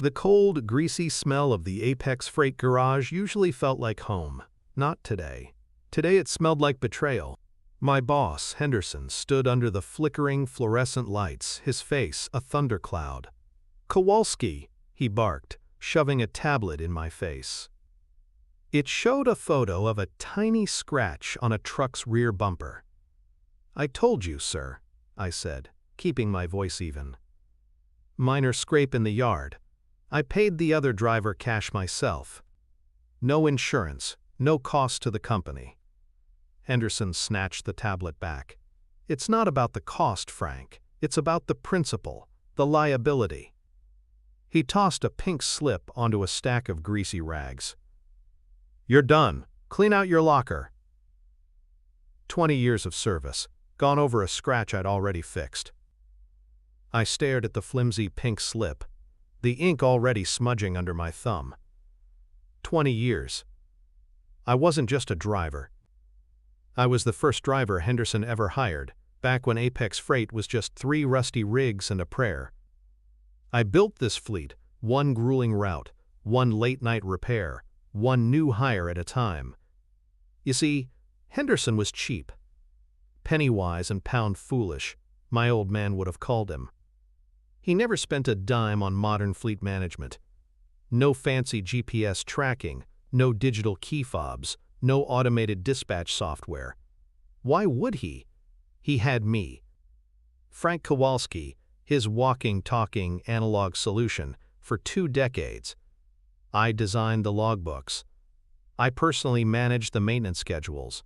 The cold, greasy smell of the Apex Freight garage usually felt like home. Not today. Today it smelled like betrayal. My boss, Henderson, stood under the flickering fluorescent lights, his face a thundercloud. "Kowalski," he barked, shoving a tablet in my face. It showed a photo of a tiny scratch on a truck's rear bumper. "I told you, sir," I said, keeping my voice even. "Minor scrape in the yard. I paid the other driver cash myself. No insurance, no cost to the company." Henderson snatched the tablet back. "It's not about the cost, Frank. It's about the principle, the liability." He tossed a pink slip onto a stack of greasy rags. "You're done. Clean out your locker." 20 years of service, gone over a scratch I'd already fixed. I stared at the flimsy pink slip, the ink already smudging under my thumb. 20 years. I wasn't just a driver. I was the first driver Henderson ever hired, back when Apex Freight was just 3 rusty rigs and a prayer. I built this fleet, one grueling route, one late-night repair, one new hire at a time. You see, Henderson was cheap. Penny-wise and pound-foolish, my old man would have called him. He never spent a dime on modern fleet management. No fancy GPS tracking, no digital key fobs, no automated dispatch software. Why would he? He had me. Frank Kowalski, his walking, talking analog solution for 2 decades. I designed the logbooks. I personally managed the maintenance schedules.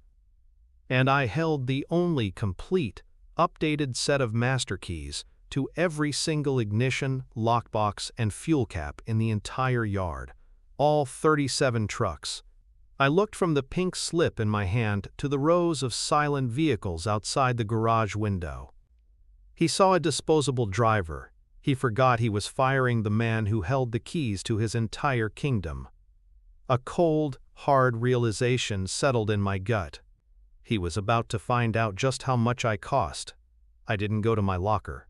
And I held the only complete, updated set of master keys to every single ignition, lockbox, and fuel cap in the entire yard, all 37 trucks. I looked from the pink slip in my hand to the rows of silent vehicles outside the garage window. He saw a disposable driver. He forgot he was firing the man who held the keys to his entire kingdom. A cold, hard realization settled in my gut. He was about to find out just how much I cost. I didn't go to my locker.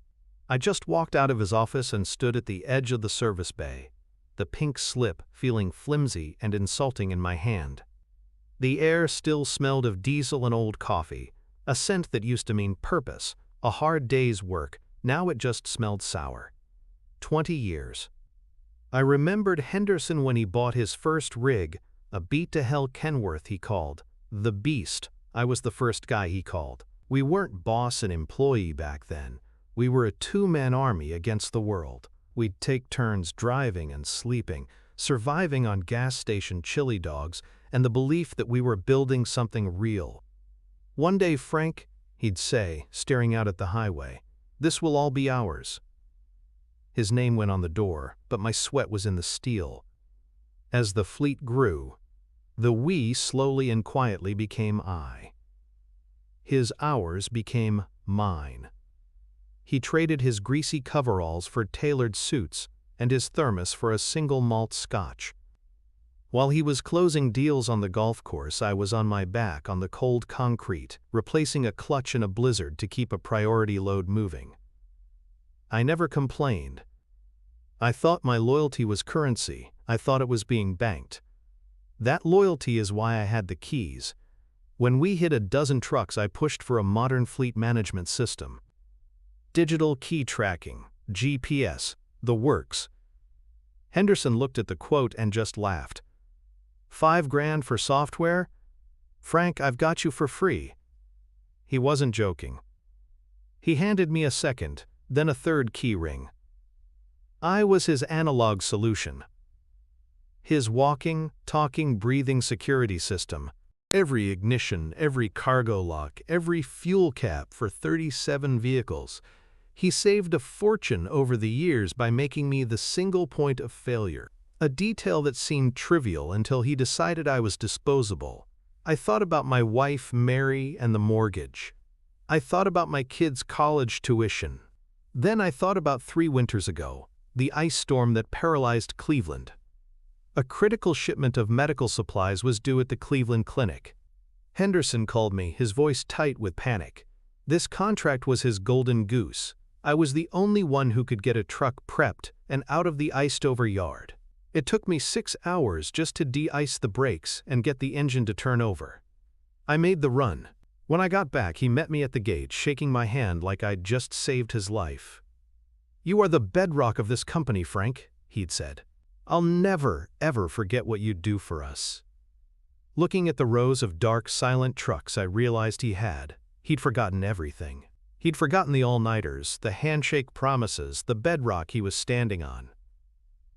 I just walked out of his office and stood at the edge of the service bay, the pink slip feeling flimsy and insulting in my hand. The air still smelled of diesel and old coffee, a scent that used to mean purpose, a hard day's work. Now it just smelled sour. 20 years. I remembered Henderson when he bought his first rig, a beat-to-hell Kenworth he called, the Beast. I was the first guy he called. We weren't boss and employee back then. We were a 2-man army against the world. We'd take turns driving and sleeping, surviving on gas station chili dogs, and the belief that we were building something real. "One day, Frank," he'd say, staring out at the highway, "this will all be ours." His name went on the door, but my sweat was in the steel. As the fleet grew, the we slowly and quietly became I. His ours became mine. He traded his greasy coveralls for tailored suits and his thermos for a single malt scotch. While he was closing deals on the golf course, I was on my back on the cold concrete, replacing a clutch in a blizzard to keep a priority load moving. I never complained. I thought my loyalty was currency. I thought it was being banked. That loyalty is why I had the keys. When we hit a dozen trucks, I pushed for a modern fleet management system. Digital key tracking, GPS, the works. Henderson looked at the quote and just laughed. $5,000 for software? Frank, I've got you for free. He wasn't joking. He handed me a second, then a third key ring. I was his analog solution. His walking, talking, breathing security system. Every ignition, every cargo lock, every fuel cap for 37 vehicles. He saved a fortune over the years by making me the single point of failure, a detail that seemed trivial until he decided I was disposable. I thought about my wife, Mary, and the mortgage. I thought about my kids' college tuition. Then I thought about 3 winters ago, the ice storm that paralyzed Cleveland. A critical shipment of medical supplies was due at the Cleveland Clinic. Henderson called me, his voice tight with panic. This contract was his golden goose, I was the only one who could get a truck prepped and out of the iced-over yard. It took me 6 hours just to de-ice the brakes and get the engine to turn over. I made the run. When I got back, he met me at the gate, shaking my hand like I'd just saved his life. "You are the bedrock of this company, Frank," he'd said. "I'll never, ever forget what you do for us." Looking at the rows of dark, silent trucks, I realized he'd forgotten everything. He'd forgotten the all-nighters, the handshake promises, the bedrock he was standing on.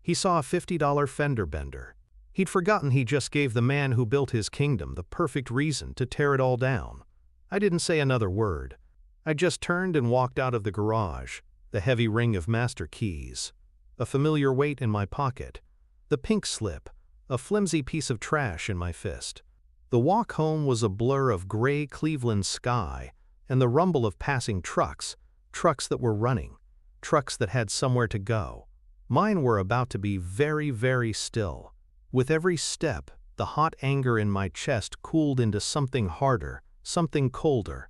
He saw a $50 fender bender. He'd forgotten he just gave the man who built his kingdom the perfect reason to tear it all down. I didn't say another word. I just turned and walked out of the garage, the heavy ring of master keys, a familiar weight in my pocket, the pink slip, a flimsy piece of trash in my fist. The walk home was a blur of gray Cleveland sky and the rumble of passing trucks that were running, trucks that had somewhere to go. Mine were about to be very, very still. With every step, the hot anger in my chest cooled into something harder, something colder.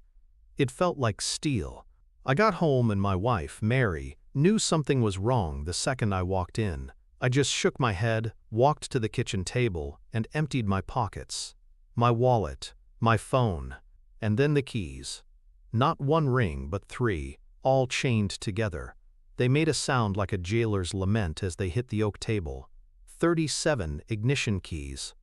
It felt like steel. I got home and my wife, Mary, knew something was wrong the second I walked in. I just shook my head, walked to the kitchen table, and emptied my pockets. My wallet, my phone, and then the keys. Not one ring, but 3, all chained together. They made a sound like a jailer's lament as they hit the oak table. 37 ignition keys.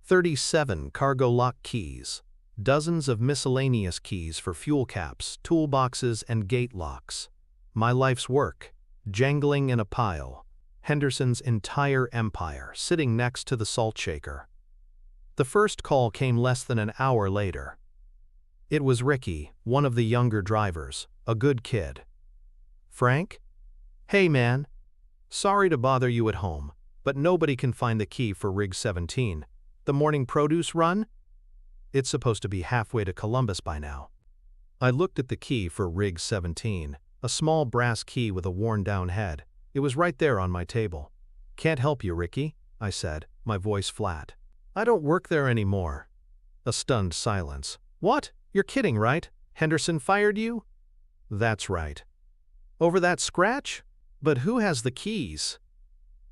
37 cargo lock keys. Dozens of miscellaneous keys for fuel caps, toolboxes, and gate locks. My life's work, jangling in a pile. Henderson's entire empire, sitting next to the salt shaker. The first call came less than an hour later. It was Ricky, one of the younger drivers, a good kid. "Frank? Hey man. Sorry to bother you at home, but nobody can find the key for Rig 17. The morning produce run? It's supposed to be halfway to Columbus by now." I looked at the key for Rig 17, a small brass key with a worn-down head. It was right there on my table. "Can't help you, Ricky," I said, my voice flat. "I don't work there anymore." A stunned silence. "What? You're kidding, right? Henderson fired you?" "That's right." "Over that scratch? But who has the keys?"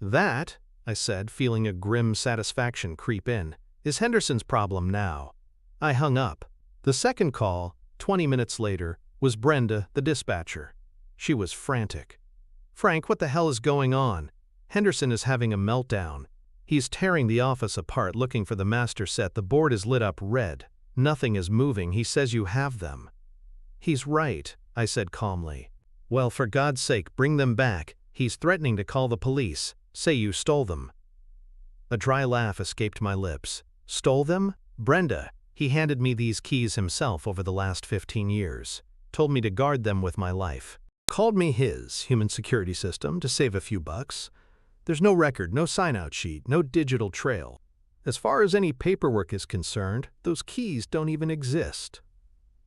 "That," I said, feeling a grim satisfaction creep in, "is Henderson's problem now." I hung up. The second call, 20 minutes later, was Brenda, the dispatcher. She was frantic. "Frank, what the hell is going on? Henderson is having a meltdown. He's tearing the office apart looking for the master set. The board is lit up red. Nothing is moving. He says you have them." "He's right," I said calmly. "Well, for God's sake, bring them back. He's threatening to call the police. Say you stole them." A dry laugh escaped my lips. "Stole them? Brenda, he handed me these keys himself over the last 15 years. Told me to guard them with my life. Called me his human security system to save a few bucks. There's no record, no sign-out sheet, no digital trail. As far as any paperwork is concerned, those keys don't even exist."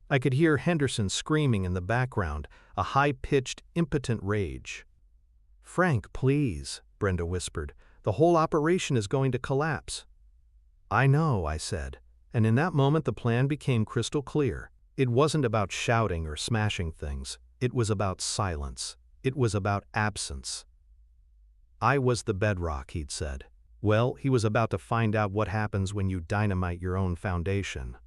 I could hear Henderson screaming in the background, a high-pitched, impotent rage. "Frank, please," Brenda whispered. "The whole operation is going to collapse." "I know," I said, and in that moment the plan became crystal clear. It wasn't about shouting or smashing things. It was about silence. It was about absence. "I was the bedrock," he'd said. Well, he was about to find out what happens when you dynamite your own foundation.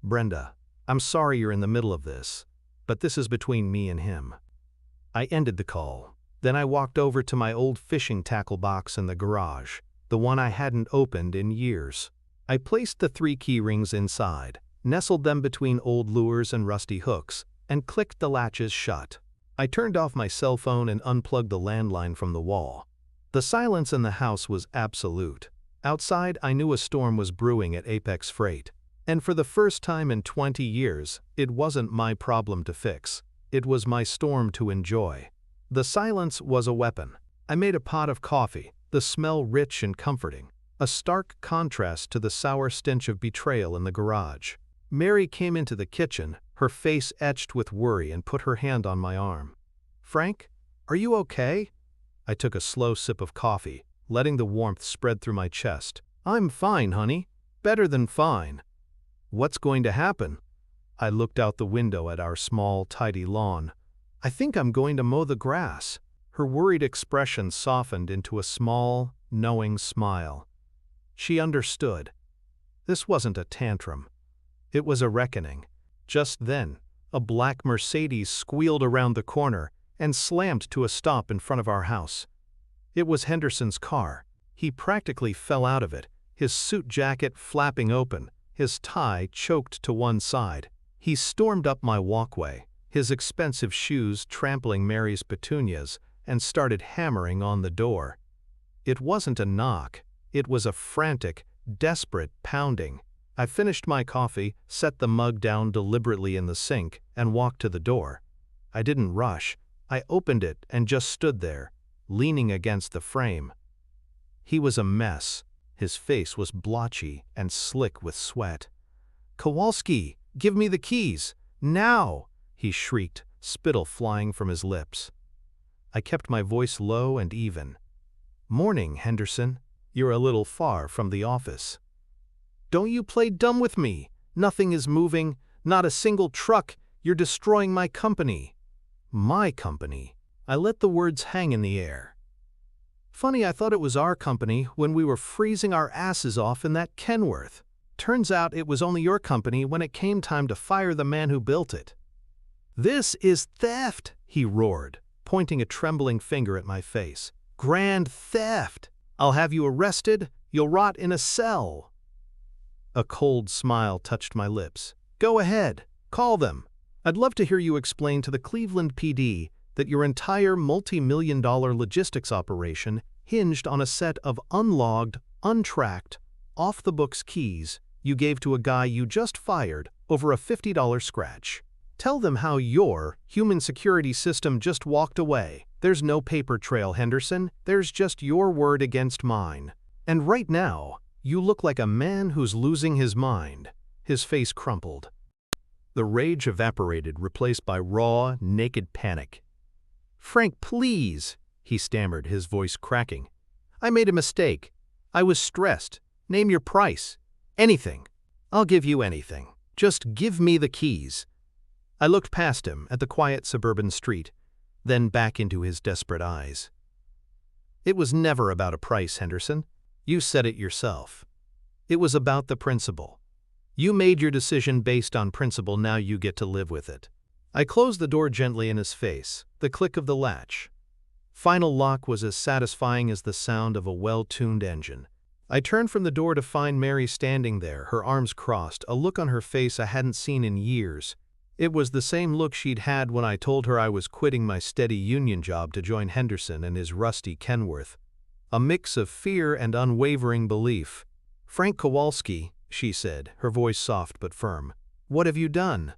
"Brenda, I'm sorry you're in the middle of this, but this is between me and him." I ended the call. Then I walked over to my old fishing tackle box in the garage, the one I hadn't opened in years. I placed the 3 key rings inside, nestled them between old lures and rusty hooks, and clicked the latches shut. I turned off my cell phone and unplugged the landline from the wall. The silence in the house was absolute. Outside, I knew a storm was brewing at Apex Freight. And for the first time in 20 years, it wasn't my problem to fix. It was my storm to enjoy. The silence was a weapon. I made a pot of coffee, the smell rich and comforting, a stark contrast to the sour stench of betrayal in the garage. Mary came into the kitchen, her face etched with worry, and put her hand on my arm. "Frank, are you okay?" I took a slow sip of coffee, letting the warmth spread through my chest. "I'm fine, honey. Better than fine." "What's going to happen?" I looked out the window at our small, tidy lawn. I think I'm going to mow the grass. Her worried expression softened into a small, knowing smile. She understood. This wasn't a tantrum. It was a reckoning. Just then, a black Mercedes squealed around the corner and slammed to a stop in front of our house. It was Henderson's car. He practically fell out of it, his suit jacket flapping open, his tie choked to one side. He stormed up my walkway, his expensive shoes trampling Mary's petunias, and started hammering on the door. It wasn't a knock. It was a frantic, desperate pounding. I finished my coffee, set the mug down deliberately in the sink, and walked to the door. I didn't rush. I opened it and just stood there, leaning against the frame. He was a mess. His face was blotchy and slick with sweat. "Kowalski, give me the keys! Now!" he shrieked, spittle flying from his lips. I kept my voice low and even. "Morning, Henderson. You're a little far from the office." "Don't you play dumb with me. Nothing is moving, not a single truck. You're destroying my company." "My company?" I let the words hang in the air. "Funny, I thought it was our company when we were freezing our asses off in that Kenworth. Turns out it was only your company when it came time to fire the man who built it." "This is theft," he roared, pointing a trembling finger at my face. "Grand theft! I'll have you arrested. You'll rot in a cell." A cold smile touched my lips. "Go ahead. Call them. I'd love to hear you explain to the Cleveland PD that your entire multi-million-dollar logistics operation hinged on a set of unlogged, untracked, off-the-books keys you gave to a guy you just fired over a $50 scratch. Tell them how your human security system just walked away. There's no paper trail, Henderson. There's just your word against mine. And right now, you look like a man who's losing his mind." His face crumpled. The rage evaporated, replaced by raw, naked panic. "Frank, please," he stammered, his voice cracking. "I made a mistake. I was stressed. Name your price. Anything. I'll give you anything. Just give me the keys." I looked past him at the quiet suburban street, then back into his desperate eyes. "It was never about a price, Henderson. You said it yourself. It was about the principle. You made your decision based on principle, now you get to live with it." I closed the door gently in his face, the click of the latch. Final lock was as satisfying as the sound of a well-tuned engine. I turned from the door to find Mary standing there, her arms crossed, a look on her face I hadn't seen in years. It was the same look she'd had when I told her I was quitting my steady union job to join Henderson and his rusty Kenworth. A mix of fear and unwavering belief. "Frank Kowalski," she said, her voice soft but firm. "What have you done?"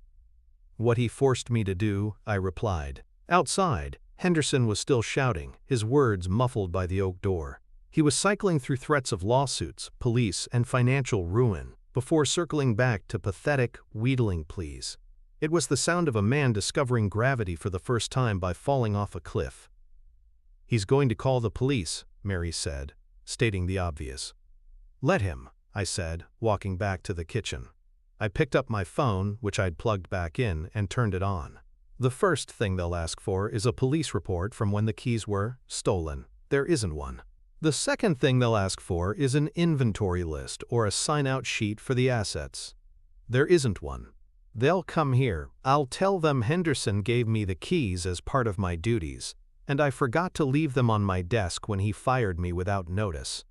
"What he forced me to do," I replied. Outside, Henderson was still shouting, his words muffled by the oak door. He was cycling through threats of lawsuits, police, and financial ruin, before circling back to pathetic, wheedling pleas. It was the sound of a man discovering gravity for the first time by falling off a cliff. "He's going to call the police," Mary said, stating the obvious. "Let him," I said, walking back to the kitchen. I picked up my phone, which I'd plugged back in, and turned it on. "The first thing they'll ask for is a police report from when the keys were stolen. There isn't one. The second thing they'll ask for is an inventory list or a sign-out sheet for the assets. There isn't one. They'll come here. I'll tell them Henderson gave me the keys as part of my duties, and I forgot to leave them on my desk when he fired me without notice.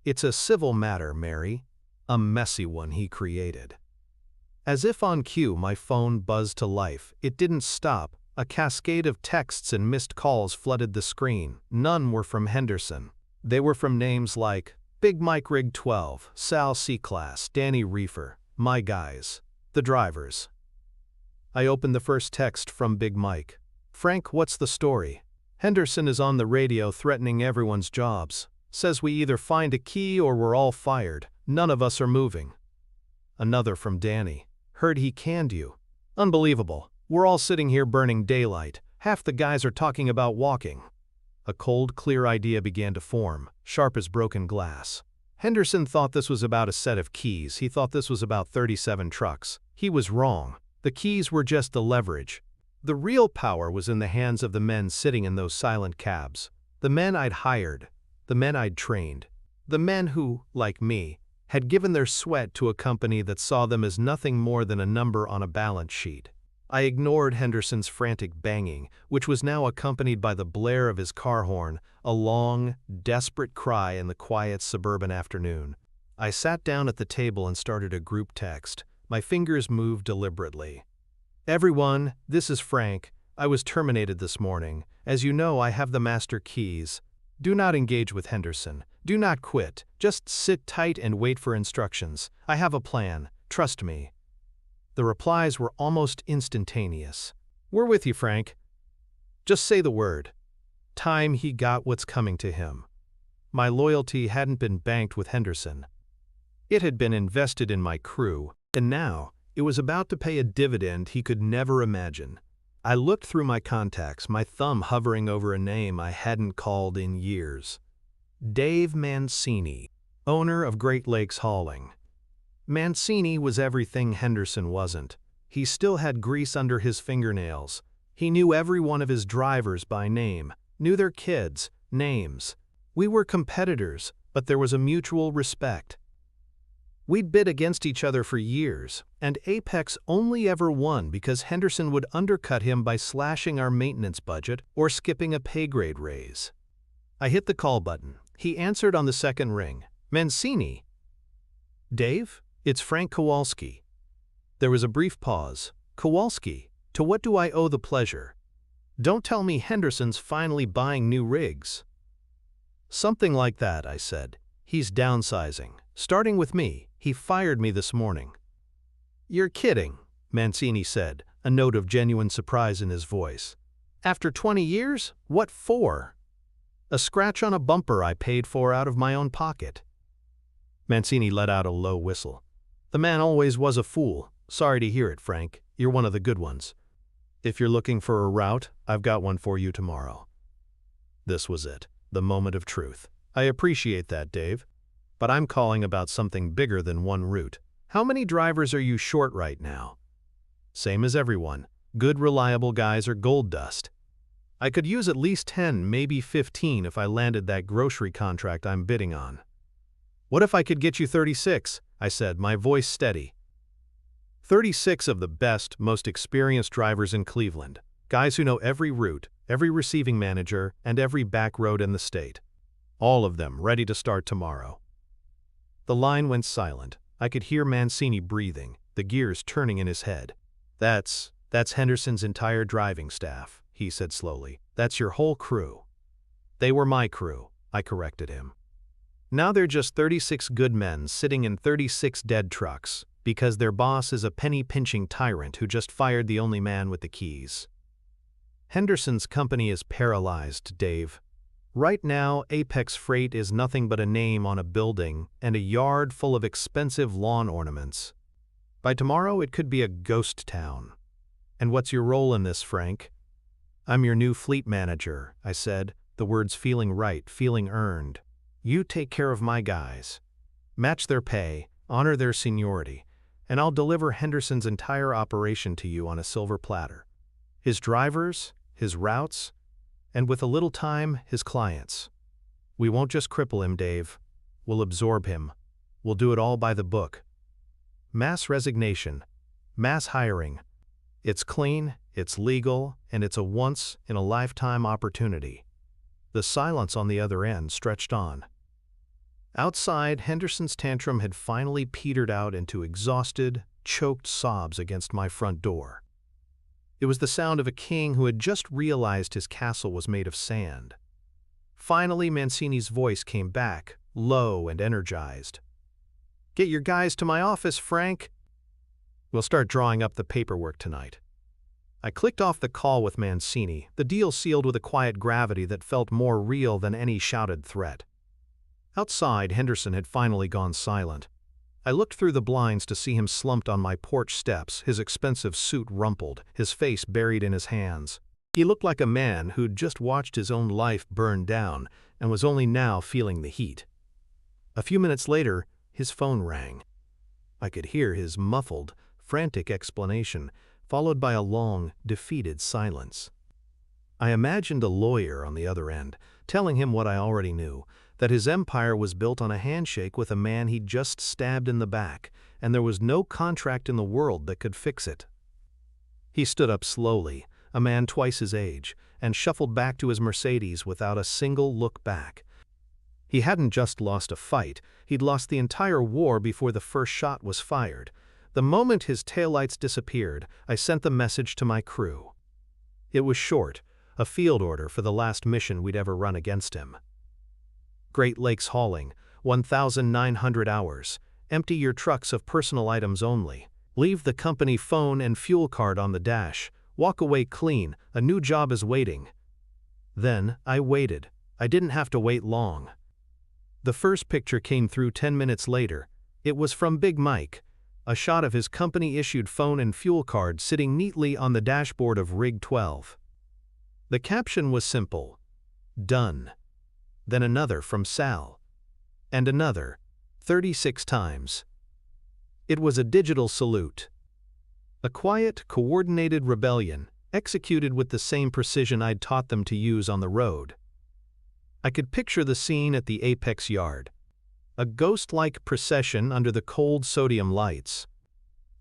It's a civil matter, Mary. A messy one he created." As if on cue, my phone buzzed to life. It didn't stop. A cascade of texts and missed calls flooded the screen. None were from Henderson. They were from names like Big Mike Rig 12, Sal C-Class, Danny Reefer, my guys, the drivers. I opened the first text from Big Mike. "Frank, what's the story? Henderson is on the radio threatening everyone's jobs. Says we either find a key or we're all fired. None of us are moving." Another from Danny. "Heard he canned you. Unbelievable. We're all sitting here burning daylight. Half the guys are talking about walking." A cold, clear idea began to form, sharp as broken glass. Henderson thought this was about a set of keys. He thought this was about 37 trucks. He was wrong. The keys were just the leverage. The real power was in the hands of the men sitting in those silent cabs. The men I'd hired, the men I'd trained, the men who, like me, had given their sweat to a company that saw them as nothing more than a number on a balance sheet. I ignored Henderson's frantic banging, which was now accompanied by the blare of his car horn, a long, desperate cry in the quiet suburban afternoon. I sat down at the table and started a group text. My fingers moved deliberately. "Everyone, this is Frank. I was terminated this morning. As you know, I have the master keys. Do not engage with Henderson. Do not quit. Just sit tight and wait for instructions. I have a plan. Trust me." The replies were almost instantaneous. "We're with you, Frank. Just say the word." Time he got what's coming to him. My loyalty hadn't been banked with Henderson. It had been invested in my crew, and now it was about to pay a dividend he could never imagine. I looked through my contacts, my thumb hovering over a name I hadn't called in years. Dave Mancini, owner of Great Lakes Hauling. Mancini was everything Henderson wasn't. He still had grease under his fingernails. He knew every one of his drivers by name, knew their kids' names. We were competitors, but there was a mutual respect. We'd bid against each other for years, and Apex only ever won because Henderson would undercut him by slashing our maintenance budget or skipping a pay grade raise. I hit the call button. He answered on the second ring. "Mancini?" "Dave, it's Frank Kowalski." There was a brief pause. "Kowalski, to what do I owe the pleasure? Don't tell me Henderson's finally buying new rigs." "Something like that," I said. "He's downsizing. Starting with me. He fired me this morning." "You're kidding," Mancini said, a note of genuine surprise in his voice. "After 20 years? What for?" "A scratch on a bumper I paid for out of my own pocket." Mancini let out a low whistle. "The man always was a fool. Sorry to hear it, Frank. You're one of the good ones. If you're looking for a route, I've got one for you tomorrow." This was it, the moment of truth. "I appreciate that, Dave. But I'm calling about something bigger than one route. How many drivers are you short right now?" "Same as everyone. Good, reliable guys are gold dust. I could use at least 10, maybe 15 if I landed that grocery contract I'm bidding on." "What if I could get you 36? I said, my voice steady. 36 of the best, most experienced drivers in Cleveland. Guys who know every route, every receiving manager, and every back road in the state. All of them ready to start tomorrow." The line went silent. I could hear Mancini breathing, the gears turning in his head. That's Henderson's entire driving staff," he said slowly. "That's your whole crew." "They were my crew," I corrected him. "Now they're just 36 good men sitting in 36 dead trucks, because their boss is a penny-pinching tyrant who just fired the only man with the keys." "Henderson's company is paralyzed, Dave. Right now, Apex Freight is nothing but a name on a building and a yard full of expensive lawn ornaments. By tomorrow, it could be a ghost town." "And what's your role in this, Frank?" "I'm your new fleet manager," I said, the words feeling right, feeling earned. "You take care of my guys. Match their pay, honor their seniority, and I'll deliver Henderson's entire operation to you on a silver platter. His drivers, his routes, and with a little time, his clients. We won't just cripple him, Dave. We'll absorb him. We'll do it all by the book. Mass resignation, mass hiring. It's clean, it's legal, and it's a once-in-a-lifetime opportunity." The silence on the other end stretched on. Outside, Henderson's tantrum had finally petered out into exhausted, choked sobs against my front door. It was the sound of a king who had just realized his castle was made of sand. Finally, Mancini's voice came back, low and energized. "Get your guys to my office, Frank. We'll start drawing up the paperwork tonight." I clicked off the call with Mancini, the deal sealed with a quiet gravity that felt more real than any shouted threat. Outside, Henderson had finally gone silent. I looked through the blinds to see him slumped on my porch steps, his expensive suit rumpled, his face buried in his hands. He looked like a man who'd just watched his own life burn down and was only now feeling the heat. A few minutes later, his phone rang. I could hear his muffled, frantic explanation. followed by a long, defeated silence. I imagined a lawyer on the other end, telling him what I already knew, that his empire was built on a handshake with a man he'd just stabbed in the back, and there was no contract in the world that could fix it. He stood up slowly, a man twice his age, and shuffled back to his Mercedes without a single look back. He hadn't just lost a fight, he'd lost the entire war before the first shot was fired. The moment his taillights disappeared, I sent the message to my crew. It was short, a field order for the last mission we'd ever run against him. Great Lakes Hauling, 1,900 hours. Empty your trucks of personal items only. Leave the company phone and fuel card on the dash. Walk away clean, a new job is waiting. Then, I waited. I didn't have to wait long. The first picture came through 10 minutes later. It was from Big Mike, a shot of his company-issued phone and fuel card sitting neatly on the dashboard of Rig 12. The caption was simple: "Done." Then another from Sal. And another, 36 times. It was a digital salute. A quiet, coordinated rebellion, executed with the same precision I'd taught them to use on the road. I could picture the scene at the Apex yard. A ghost-like procession under the cold sodium lights.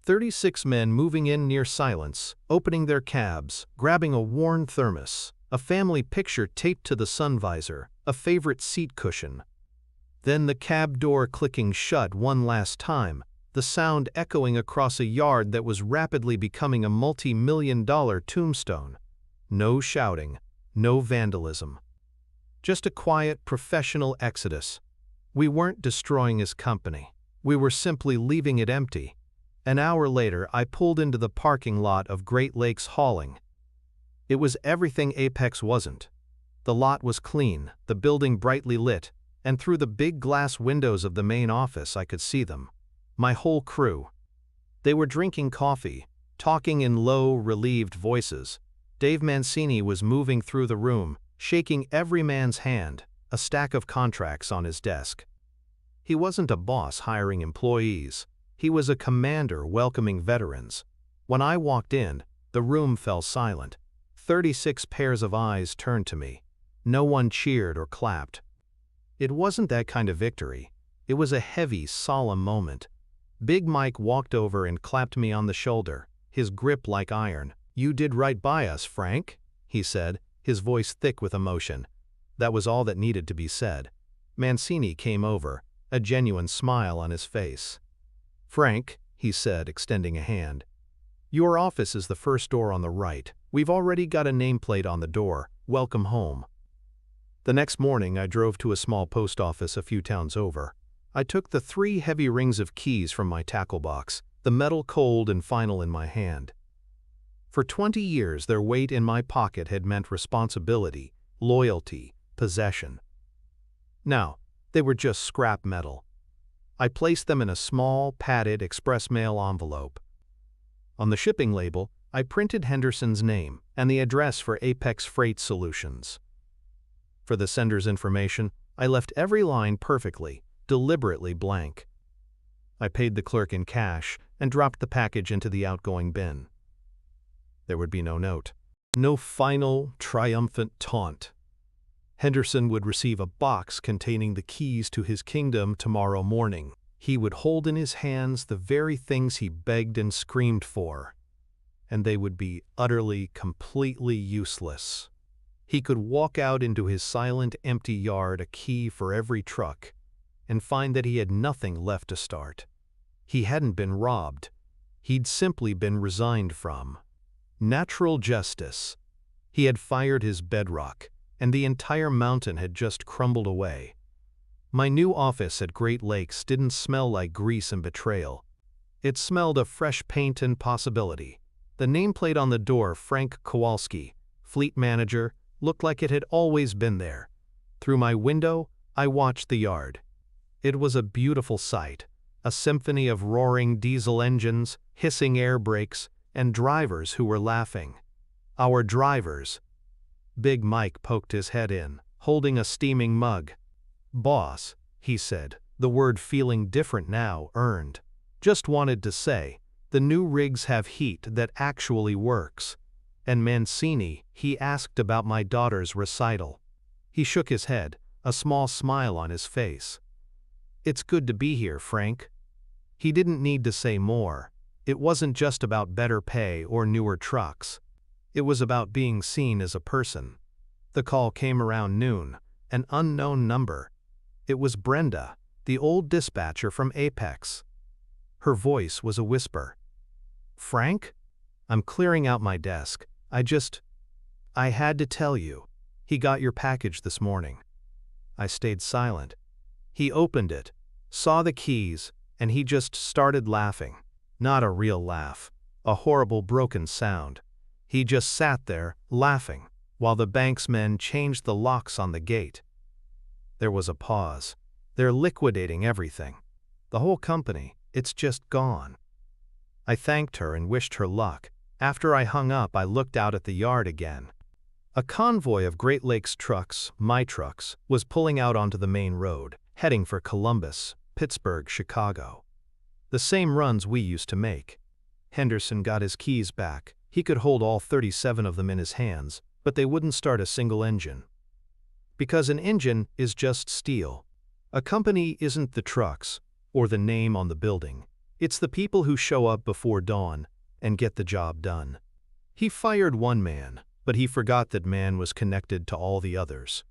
36 men moving in near silence, opening their cabs, grabbing a worn thermos, a family picture taped to the sun visor, a favorite seat cushion. Then the cab door clicking shut one last time, the sound echoing across a yard that was rapidly becoming a multi-million-dollar tombstone. No shouting, no vandalism. Just a quiet, professional exodus. We weren't destroying his company. We were simply leaving it empty. An hour later, I pulled into the parking lot of Great Lakes Hauling. It was everything Apex wasn't. The lot was clean, the building brightly lit, and through the big glass windows of the main office I could see them. My whole crew. They were drinking coffee, talking in low, relieved voices. Dave Mancini was moving through the room, shaking every man's hand, a stack of contracts on his desk. He wasn't a boss hiring employees. He was a commander welcoming veterans. When I walked in, the room fell silent. 36 pairs of eyes turned to me. No one cheered or clapped. It wasn't that kind of victory. It was a heavy, solemn moment. Big Mike walked over and clapped me on the shoulder, his grip like iron. "You did right by us, Frank," he said, his voice thick with emotion. That was all that needed to be said. Mancini came over, a genuine smile on his face. "Frank," he said, extending a hand. "Your office is the first door on the right. We've already got a nameplate on the door. Welcome home." The next morning I drove to a small post office a few towns over. I took the 3 heavy rings of keys from my tackle box, the metal cold and final in my hand. For 20 years their weight in my pocket had meant responsibility, loyalty, possession. Now, they were just scrap metal. I placed them in a small, padded express mail envelope. On the shipping label, I printed Henderson's name and the address for Apex Freight Solutions. For the sender's information, I left every line perfectly, deliberately blank. I paid the clerk in cash and dropped the package into the outgoing bin. There would be no note. No final, triumphant taunt. Henderson would receive a box containing the keys to his kingdom tomorrow morning. He would hold in his hands the very things he begged and screamed for, and they would be utterly, completely useless. He could walk out into his silent, empty yard, a key for every truck, and find that he had nothing left to start. He hadn't been robbed. He'd simply been resigned from. Natural justice. He had fired his bedrock, and the entire mountain had just crumbled away. My new office at Great Lakes didn't smell like grease and betrayal. It smelled of fresh paint and possibility. The nameplate on the door, Frank Kowalski, fleet manager, looked like it had always been there. Through my window, I watched the yard. It was a beautiful sight, a symphony of roaring diesel engines, hissing air brakes, and drivers who were laughing. Our drivers. Big Mike poked his head in, holding a steaming mug. "Boss," he said, the word feeling different now, earned. "Just wanted to say, The new rigs have heat that actually works. And Mancini, he asked about my daughter's recital. He shook his head, a small smile on his face. It's good to be here, Frank. He didn't need to say more. It wasn't just about better pay or newer trucks. It was about being seen as a person. The call came around noon, an unknown number. It was Brenda, the old dispatcher from Apex. Her voice was a whisper. Frank? I'm clearing out my desk. I had to tell you. He got your package this morning. I stayed silent. He opened it, saw the keys, and he just started laughing. Not a real laugh, a horrible broken sound. He just sat there, laughing, while the bank's men changed the locks on the gate. There was a pause. They're liquidating everything. The whole company, it's just gone. I thanked her and wished her luck. After I hung up, I looked out at the yard again. A convoy of Great Lakes trucks, my trucks, was pulling out onto the main road, heading for Columbus, Pittsburgh, Chicago. The same runs we used to make. Henderson got his keys back. He could hold all 37 of them in his hands, but they wouldn't start a single engine. Because an engine is just steel. A company isn't the trucks, or the name on the building. It's the people who show up before dawn and get the job done. He fired one man, but he forgot that man was connected to all the others.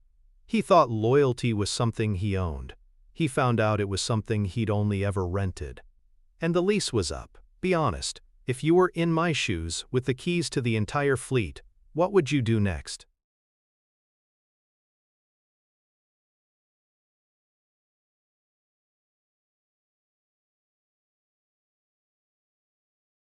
He thought loyalty was something he owned. He found out it was something he'd only ever rented. And the lease was up. Be honest, if you were in my shoes with the keys to the entire fleet, what would you do next?